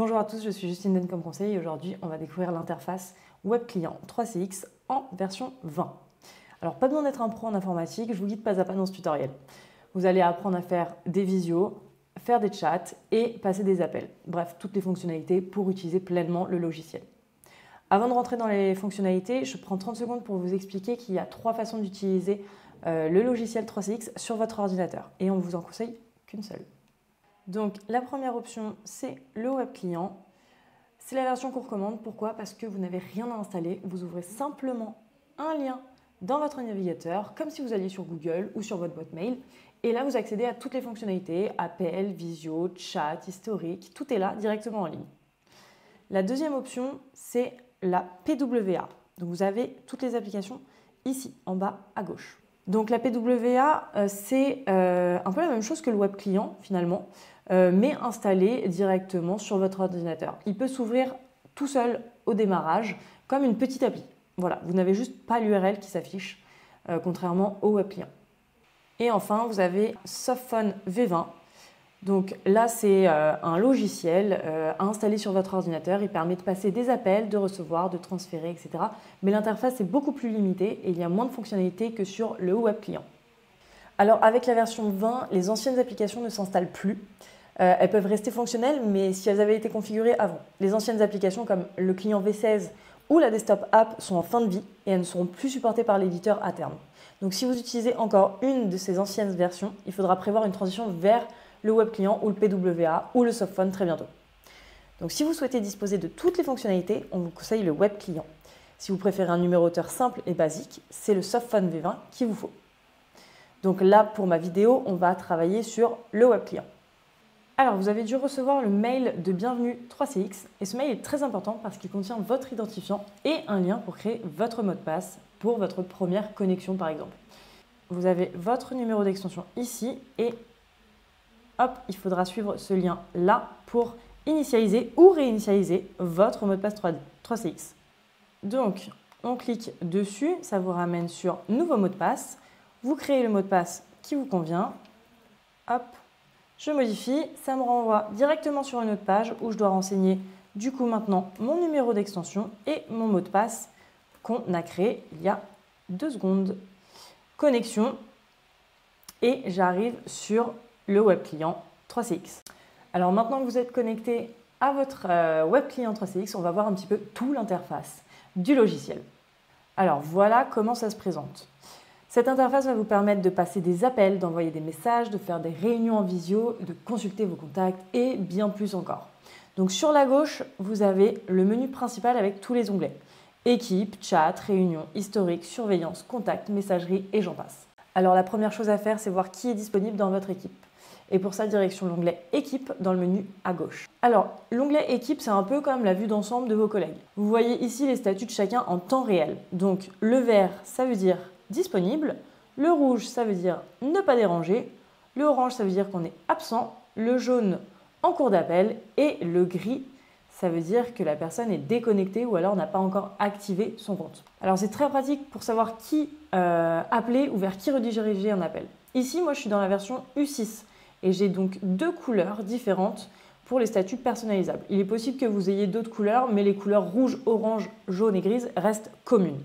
Bonjour à tous, je suis Justine Den comme conseil et aujourd'hui on va découvrir l'interface Web Client 3CX en version 20. Alors pas besoin d'être un pro en informatique, je vous guide pas à pas dans ce tutoriel. Vous allez apprendre à faire des visios, faire des chats et passer des appels. Bref, toutes les fonctionnalités pour utiliser pleinement le logiciel. Avant de rentrer dans les fonctionnalités, je prends 30 secondes pour vous expliquer qu'il y a 3 façons d'utiliser le logiciel 3CX sur votre ordinateur et on ne vous en conseille qu'une seule. Donc la première option, c'est le web client. C'est la version qu'on recommande. Pourquoi? Parce que vous n'avez rien à installer. Vous ouvrez simplement un lien dans votre navigateur, comme si vous alliez sur Google ou sur votre boîte mail. Et là, vous accédez à toutes les fonctionnalités, appel, visio, chat, historique, tout est là directement en ligne. La deuxième option, c'est la PWA. Donc vous avez toutes les applications ici, en bas à gauche. Donc la PWA, c'est un peu la même chose que le web client finalement, mais installé directement sur votre ordinateur. Il peut s'ouvrir tout seul au démarrage comme une petite appli. Voilà, vous n'avez juste pas l'URL qui s'affiche, contrairement au web client. Et enfin, vous avez Softphone V20. Donc là, c'est un logiciel à installer sur votre ordinateur. Il permet de passer des appels, de recevoir, de transférer, etc. Mais l'interface est beaucoup plus limitée et il y a moins de fonctionnalités que sur le web client. Alors avec la version 20, les anciennes applications ne s'installent plus. Elles peuvent rester fonctionnelles, mais si elles avaient été configurées avant. Les anciennes applications comme le client V16 ou la desktop app sont en fin de vie et elles ne seront plus supportées par l'éditeur à terme. Donc si vous utilisez encore une de ces anciennes versions, il faudra prévoir une transition vers le web client ou le PWA ou le Softphone très bientôt. Donc si vous souhaitez disposer de toutes les fonctionnalités, on vous conseille le web client. Si vous préférez un numéroteur simple et basique, c'est le Softphone V20 qu'il vous faut. Donc là, pour ma vidéo, on va travailler sur le web client. Alors, vous avez dû recevoir le mail de bienvenue 3CX et ce mail est très important parce qu'il contient votre identifiant et un lien pour créer votre mot de passe pour votre première connexion par exemple. Vous avez votre numéro d'extension ici et hop, il faudra suivre ce lien là pour initialiser ou réinitialiser votre mot de passe 3CX. Donc, on clique dessus, ça vous ramène sur nouveau mot de passe. Vous créez le mot de passe qui vous convient. Hop, je modifie, ça me renvoie directement sur une autre page où je dois renseigner du coup maintenant mon numéro d'extension et mon mot de passe qu'on a créé il y a 2 secondes. Connexion et j'arrive sur le web client 3CX. Alors maintenant que vous êtes connecté à votre web client 3CX, on va voir un petit peu tout l'interface du logiciel. Alors voilà comment ça se présente. Cette interface va vous permettre de passer des appels, d'envoyer des messages, de faire des réunions en visio, de consulter vos contacts et bien plus encore. Donc sur la gauche, vous avez le menu principal avec tous les onglets. Équipe, chat, réunion, historique, surveillance, contact, messagerie et j'en passe. Alors la première chose à faire, c'est voir qui est disponible dans votre équipe. Et pour ça, direction l'onglet Équipe dans le menu à gauche. Alors, l'onglet Équipe, c'est un peu comme la vue d'ensemble de vos collègues. Vous voyez ici les statuts de chacun en temps réel. Donc le vert, ça veut dire disponible. Le rouge, ça veut dire ne pas déranger. Le orange, ça veut dire qu'on est absent. Le jaune, en cours d'appel. Et le gris, ça veut dire que la personne est déconnectée ou alors n'a pas encore activé son compte. Alors c'est très pratique pour savoir qui appeler ou vers qui rediriger un appel. Ici, moi, je suis dans la version U6 et j'ai donc 2 couleurs différentes pour les statuts personnalisables. Il est possible que vous ayez d'autres couleurs, mais les couleurs rouge, orange, jaune et grise restent communes.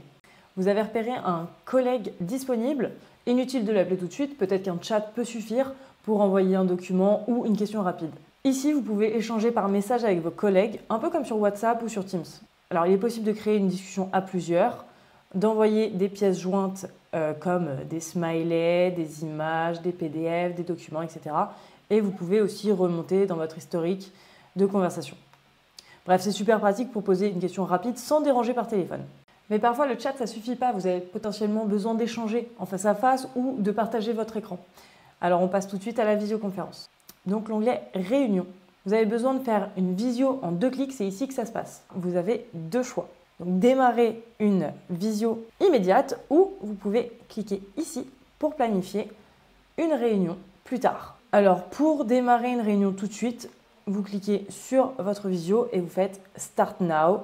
Vous avez repéré un collègue disponible, inutile de l'appeler tout de suite, peut-être qu'un chat peut suffire pour envoyer un document ou une question rapide. Ici, vous pouvez échanger par message avec vos collègues, un peu comme sur WhatsApp ou sur Teams. Alors, il est possible de créer une discussion à plusieurs, d'envoyer des pièces jointes comme des smileys, des images, des PDF, des documents, etc. Et vous pouvez aussi remonter dans votre historique de conversation. Bref, c'est super pratique pour poser une question rapide sans déranger par téléphone. Mais parfois, le chat, ça ne suffit pas. Vous avez potentiellement besoin d'échanger en face à face ou de partager votre écran. Alors, on passe tout de suite à la visioconférence. Donc, l'onglet Réunion. Vous avez besoin de faire une visio en 2 clics, c'est ici que ça se passe. Vous avez 2 choix. Donc, démarrer une visio immédiate ou vous pouvez cliquer ici pour planifier une réunion plus tard. Alors, pour démarrer une réunion tout de suite, vous cliquez sur votre visio et vous faites Start Now.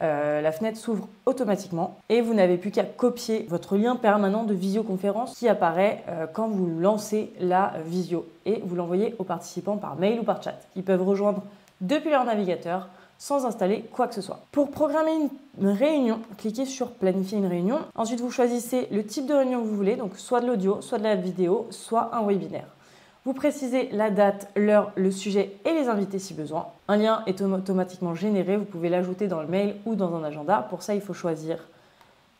La fenêtre s'ouvre automatiquement et vous n'avez plus qu'à copier votre lien permanent de visioconférence qui apparaît quand vous lancez la visio et vous l'envoyez aux participants par mail ou par chat. Ils peuvent rejoindre depuis leur navigateur sans installer quoi que ce soit. Pour programmer une réunion, cliquez sur planifier une réunion. Ensuite, vous choisissez le type de réunion que vous voulez, donc soit de l'audio, soit de la vidéo, soit un webinaire. Vous précisez la date, l'heure, le sujet et les invités si besoin. Un lien est automatiquement généré, vous pouvez l'ajouter dans le mail ou dans un agenda. Pour ça, il faut choisir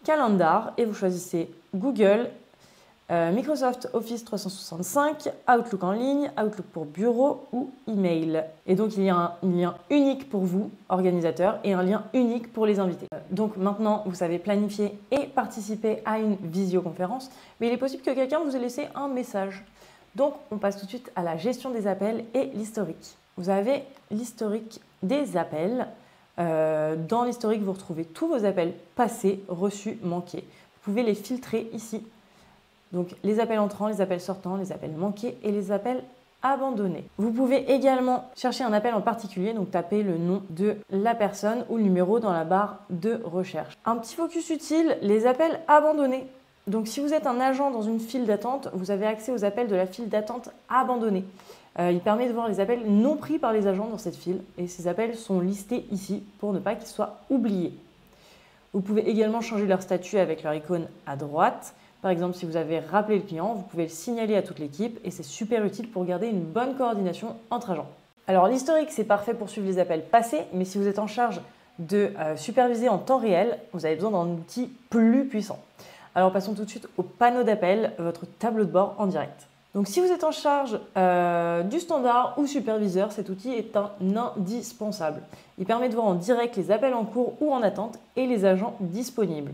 Calendar et vous choisissez Google, Microsoft Office 365, Outlook en ligne, Outlook pour bureau ou email. Et donc, il y a un lien unique pour vous, organisateur, et un lien unique pour les invités. Donc maintenant, vous savez planifier et participer à une visioconférence, mais il est possible que quelqu'un vous ait laissé un message. Donc, on passe tout de suite à la gestion des appels et l'historique. Vous avez l'historique des appels. Dans l'historique, vous retrouvez tous vos appels passés, reçus, manqués. Vous pouvez les filtrer ici. Donc, les appels entrants, les appels sortants, les appels manqués et les appels abandonnés. Vous pouvez également chercher un appel en particulier, donc taper le nom de la personne ou le numéro dans la barre de recherche. Un petit focus utile, les appels abandonnés. Donc, si vous êtes un agent dans une file d'attente, vous avez accès aux appels de la file d'attente abandonnée. Il permet de voir les appels non pris par les agents dans cette file et ces appels sont listés ici pour ne pas qu'ils soient oubliés. Vous pouvez également changer leur statut avec leur icône à droite. Par exemple, si vous avez rappelé le client, vous pouvez le signaler à toute l'équipe et c'est super utile pour garder une bonne coordination entre agents. Alors, l'historique, c'est parfait pour suivre les appels passés, mais si vous êtes en charge de superviser en temps réel, vous avez besoin d'un outil plus puissant. Alors, passons tout de suite au panneau d'appel, votre tableau de bord en direct. Donc, si vous êtes en charge du standard ou superviseur, cet outil est un indispensable. Il permet de voir en direct les appels en cours ou en attente et les agents disponibles.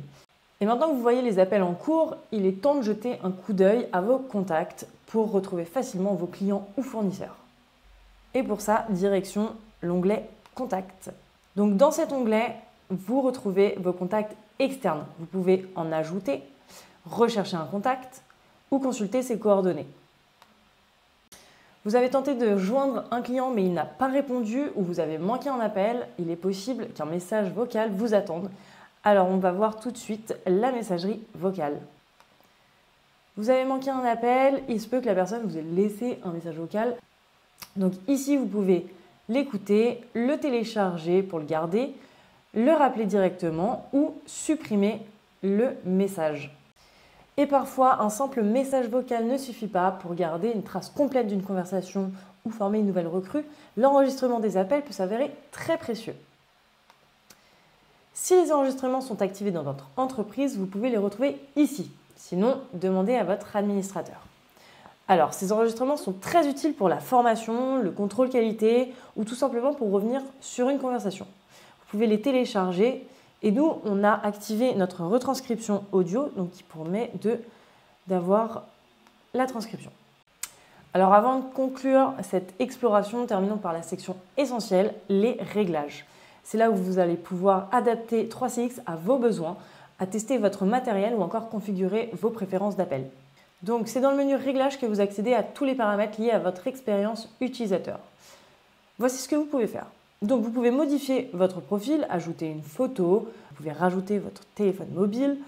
Et maintenant que vous voyez les appels en cours, il est temps de jeter un coup d'œil à vos contacts pour retrouver facilement vos clients ou fournisseurs. Et pour ça, direction l'onglet Contacts. Donc, dans cet onglet, vous retrouvez vos contacts externes. Vous pouvez en ajouter, rechercher un contact ou consulter ses coordonnées. Vous avez tenté de joindre un client mais il n'a pas répondu ou vous avez manqué un appel, il est possible qu'un message vocal vous attende. Alors on va voir tout de suite la messagerie vocale. Vous avez manqué un appel, il se peut que la personne vous ait laissé un message vocal. Donc ici vous pouvez l'écouter, le télécharger pour le garder, le rappeler directement ou supprimer le message. Et parfois, un simple message vocal ne suffit pas pour garder une trace complète d'une conversation ou former une nouvelle recrue. L'enregistrement des appels peut s'avérer très précieux. Si les enregistrements sont activés dans votre entreprise, vous pouvez les retrouver ici. Sinon, demandez à votre administrateur. Alors, ces enregistrements sont très utiles pour la formation, le contrôle qualité ou tout simplement pour revenir sur une conversation. Vous pouvez les télécharger. Et nous, on a activé notre retranscription audio, donc qui permet d'avoir la transcription. Alors avant de conclure cette exploration, terminons par la section essentielle, les réglages. C'est là où vous allez pouvoir adapter 3CX à vos besoins, à tester votre matériel ou encore configurer vos préférences d'appel. Donc c'est dans le menu réglages que vous accédez à tous les paramètres liés à votre expérience utilisateur. Voici ce que vous pouvez faire. Donc, vous pouvez modifier votre profil, ajouter une photo, vous pouvez rajouter votre téléphone mobile.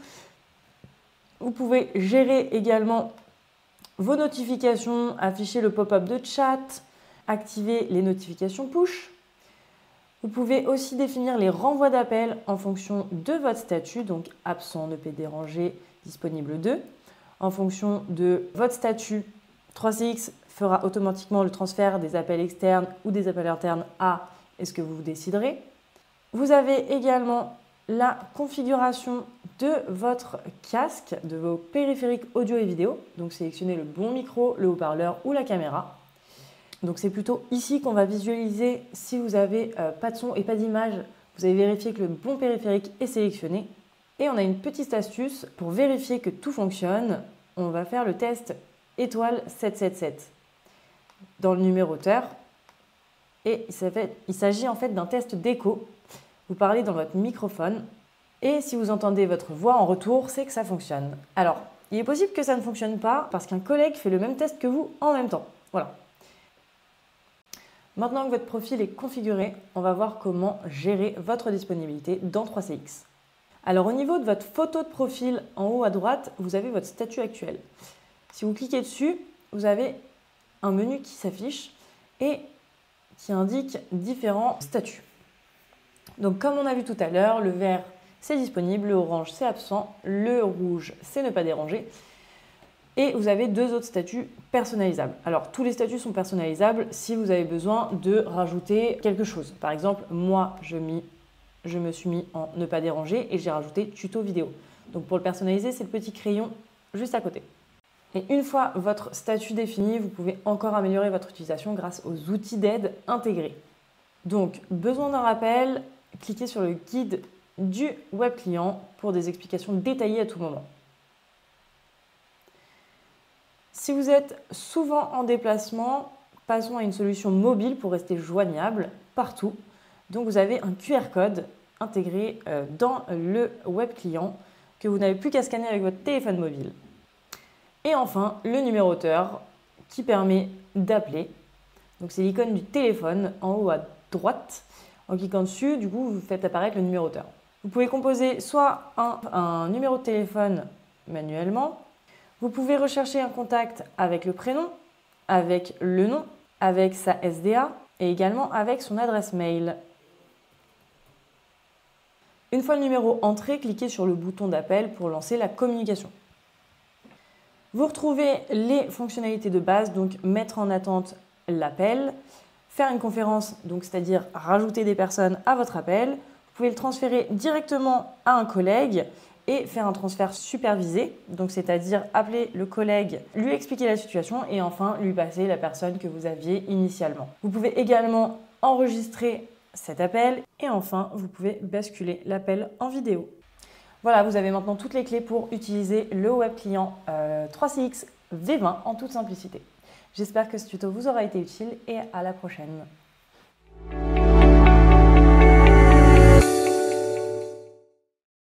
Vous pouvez gérer également vos notifications, afficher le pop-up de chat, activer les notifications push. Vous pouvez aussi définir les renvois d'appels en fonction de votre statut, donc absent, ne peut déranger, disponible 2. En fonction de votre statut, 3CX fera automatiquement le transfert des appels externes ou des appels internes à est-ce que vous déciderez. Vous avez également la configuration de votre casque, de vos périphériques audio et vidéo. Donc sélectionnez le bon micro, le haut-parleur ou la caméra. Donc c'est plutôt ici qu'on va visualiser si vous n'avez pas de son et pas d'image. Vous avez vérifié que le bon périphérique est sélectionné. Et on a une petite astuce pour vérifier que tout fonctionne. On va faire le test étoile 777 dans le numéroteur. Et il s'agit en fait d'un test d'écho. Vous parlez dans votre microphone et si vous entendez votre voix en retour, c'est que ça fonctionne. Alors, il est possible que ça ne fonctionne pas parce qu'un collègue fait le même test que vous en même temps. Voilà. Maintenant que votre profil est configuré, on va voir comment gérer votre disponibilité dans 3CX. Alors, au niveau de votre photo de profil, en haut à droite, vous avez votre statut actuel. Si vous cliquez dessus, vous avez un menu qui s'affiche et qui indique différents statuts. Donc comme on a vu tout à l'heure, le vert c'est disponible, le orange c'est absent, le rouge c'est ne pas déranger. Et vous avez 2 autres statuts personnalisables. Alors tous les statuts sont personnalisables si vous avez besoin de rajouter quelque chose. Par exemple, moi je me suis mis en ne pas déranger et j'ai rajouté tuto vidéo. Donc pour le personnaliser, c'est le petit crayon juste à côté. Et une fois votre statut défini, vous pouvez encore améliorer votre utilisation grâce aux outils d'aide intégrés. Donc besoin d'un rappel, cliquez sur le guide du web client pour des explications détaillées à tout moment. Si vous êtes souvent en déplacement, passons à une solution mobile pour rester joignable partout. Donc vous avez un QR code intégré dans le web client que vous n'avez plus qu'à scanner avec votre téléphone mobile. Et enfin, le numéroteur qui permet d'appeler. Donc c'est l'icône du téléphone en haut à droite. En cliquant dessus, du coup, vous faites apparaître le numéroteur. Vous pouvez composer soit un numéro de téléphone manuellement. Vous pouvez rechercher un contact avec le prénom, avec le nom, avec sa SDA et également avec son adresse mail. Une fois le numéro entré, cliquez sur le bouton d'appel pour lancer la communication. Vous retrouvez les fonctionnalités de base, donc mettre en attente l'appel, faire une conférence, donc c'est-à-dire rajouter des personnes à votre appel. Vous pouvez le transférer directement à un collègue et faire un transfert supervisé, donc c'est-à-dire appeler le collègue, lui expliquer la situation et enfin lui passer la personne que vous aviez initialement. Vous pouvez également enregistrer cet appel et enfin vous pouvez basculer l'appel en vidéo. Voilà, vous avez maintenant toutes les clés pour utiliser le web client 3CX V20 en toute simplicité. J'espère que ce tuto vous aura été utile et à la prochaine.